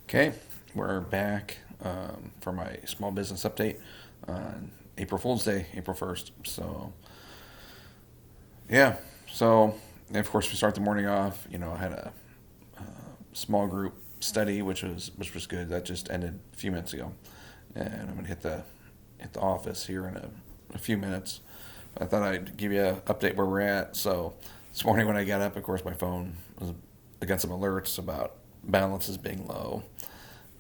Okay, we're back for my small business update on April Fool's Day, April 1st. Yeah, so and of course we start the morning off. I had a small group study, which was good. That just ended a few minutes ago, and I'm gonna hit the office here in a few minutes. I thought I'd give you an update where we're at. So this morning when I got up, of course my phone was against some alerts about balances being low.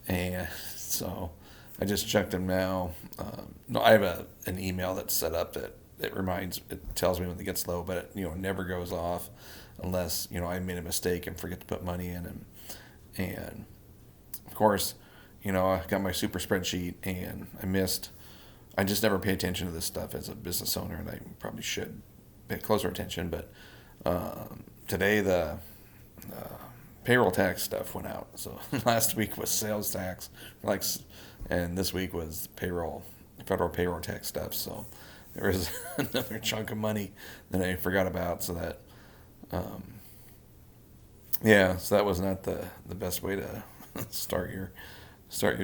And so I just checked them now. No, I have an email that's set up that it tells me when it gets low, but it never goes off unless I made a mistake and forget to put money in, and of course, I got my super spreadsheet and I missed. I just never pay attention to this stuff as a business owner, and I probably should pay closer attention. But today the payroll tax stuff went out. So last week was sales tax, like, and this week was federal payroll tax stuff. So there was another chunk of money that I forgot about. So that, yeah, so that was not the best way to start your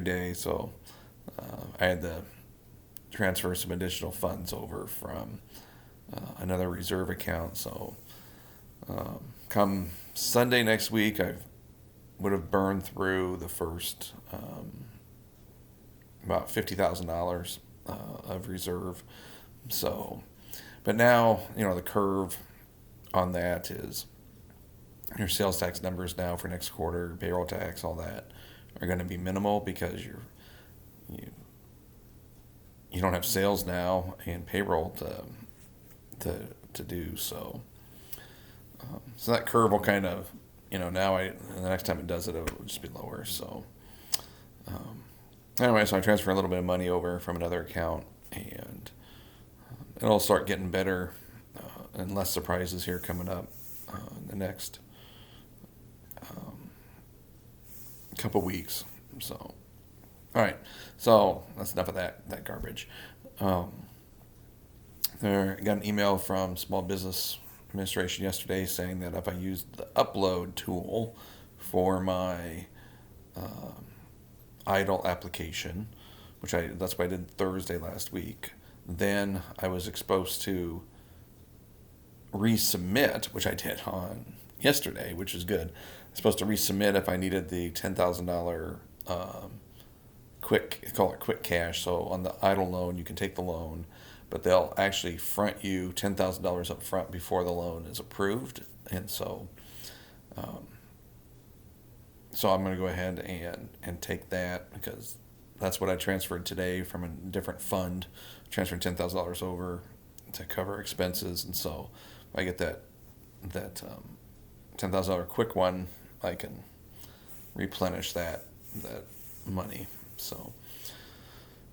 day. So I had to transfer some additional funds over from another reserve account. So come Sunday next week, I would have burned through the first about $50,000 of reserve. So, but now the curve on that is your sales tax numbers now for next quarter, payroll tax, all that are going to be minimal because you you don't have sales now and payroll to do so. So that curve will kind of, now the next time it does it, it'll just be lower. So anyway, so I transfer a little bit of money over from another account, and it'll start getting better and less surprises here coming up in the next couple weeks. So, all right, so that's enough of that garbage. I got an email from Small Business Administration yesterday saying that if I used the upload tool for my EIDL application, that's what I did Thursday last week, then I was exposed to resubmit, which I did on yesterday, which is good. I'm supposed to resubmit if I needed the $10,000 call it quick cash. So on the EIDL loan, you can take the loan, but they'll actually front you $10,000 up front before the loan is approved. And so I'm going to go ahead and take that because that's what I transferred today from a different fund, transferring $10,000 over to cover expenses. And so if I get that $10,000 quick one, I can replenish that money. So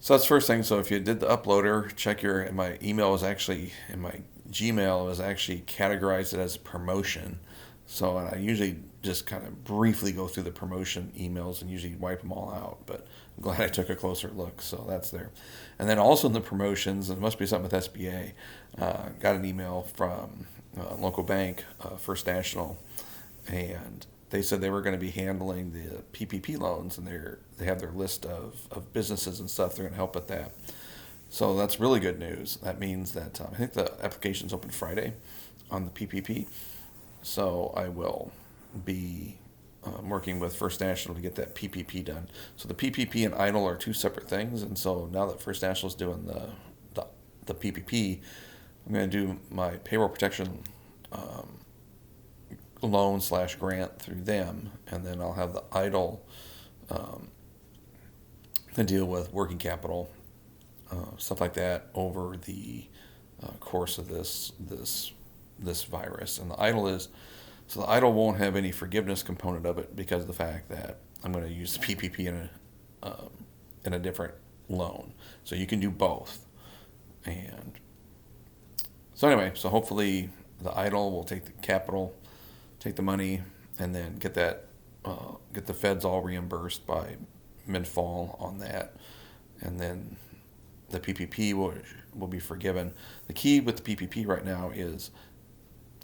that's the first thing. So if you did the uploader, check my email was actually, in my Gmail was actually categorized it as a promotion. So I usually just kind of briefly go through the promotion emails and usually wipe them all out. But I'm glad I took a closer look. So that's there. And then also in the promotions, and it must be something with SBA, got an email from a local bank, First National, and they said they were going to be handling the PPP loans, and they have their list of businesses and stuff. They're going to help with that. So that's really good news. That means that I think the application's open Friday on the PPP. So I will be working with First National to get that PPP done. So the PPP and EIDL are two separate things, and so now that First National is doing the PPP, I'm going to do my payroll protection loan/grant through them, and then I'll have the EIDL to deal with working capital, stuff like that over the course of this virus. And the EIDL won't have any forgiveness component of it because of the fact that I'm going to use the PPP in a different loan, so you can do both. And so anyway, so hopefully the EIDL will take the capital, take the money, and then get the feds all reimbursed by mid-fall on that, and then the PPP will be forgiven. The key with the PPP right now is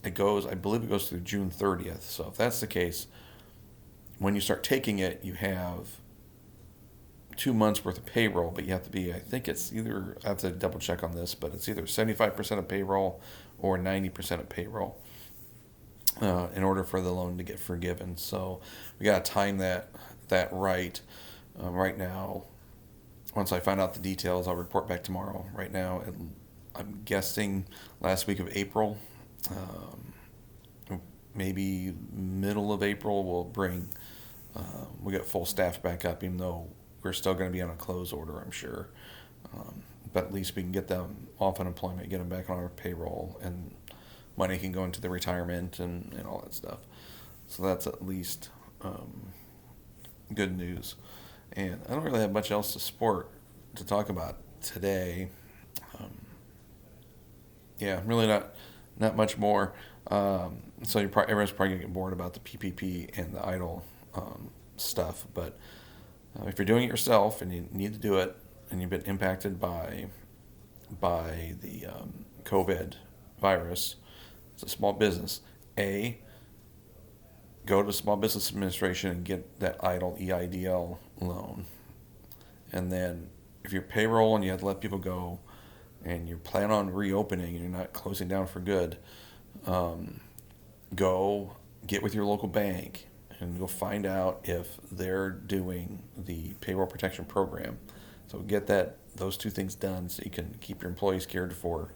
I believe it goes through June 30th. So if that's the case, when you start taking it, you have 2 months worth of payroll, but you have to be, I think it's either, I have to double check on this, but it's either 75% of payroll or 90% of payroll in order for the loan to get forgiven. So we got to time that right. Right now, once I find out the details, I'll report back tomorrow. Right now, I'm guessing last week of April, maybe middle of April, we get full staff back up, even though we're still going to be on a close order, I'm sure. But at least we can get them off unemployment, get them back on our payroll, and money can go into the retirement and all that stuff. So that's at least good news. And I don't really have much else to talk about today. Yeah, really not much more. So everyone's probably gonna get bored about the PPP and the EIDL stuff. But if you're doing it yourself and you need to do it, and you've been impacted by the COVID virus, it's a small business. Go to the Small Business Administration and get that EIDL EIDL loan. And then if you're payroll and you have to let people go, and you plan on reopening and you're not closing down for good, go get with your local bank and go find out if they're doing the payroll protection program. So get those two things done so you can keep your employees cared for.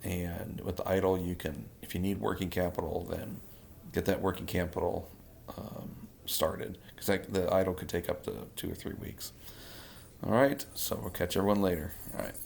And with the EIDL, you can, if you need working capital, then get that working capital started, because the EIDL could take up to 2 or 3 weeks. All right, so we'll catch everyone later. All right.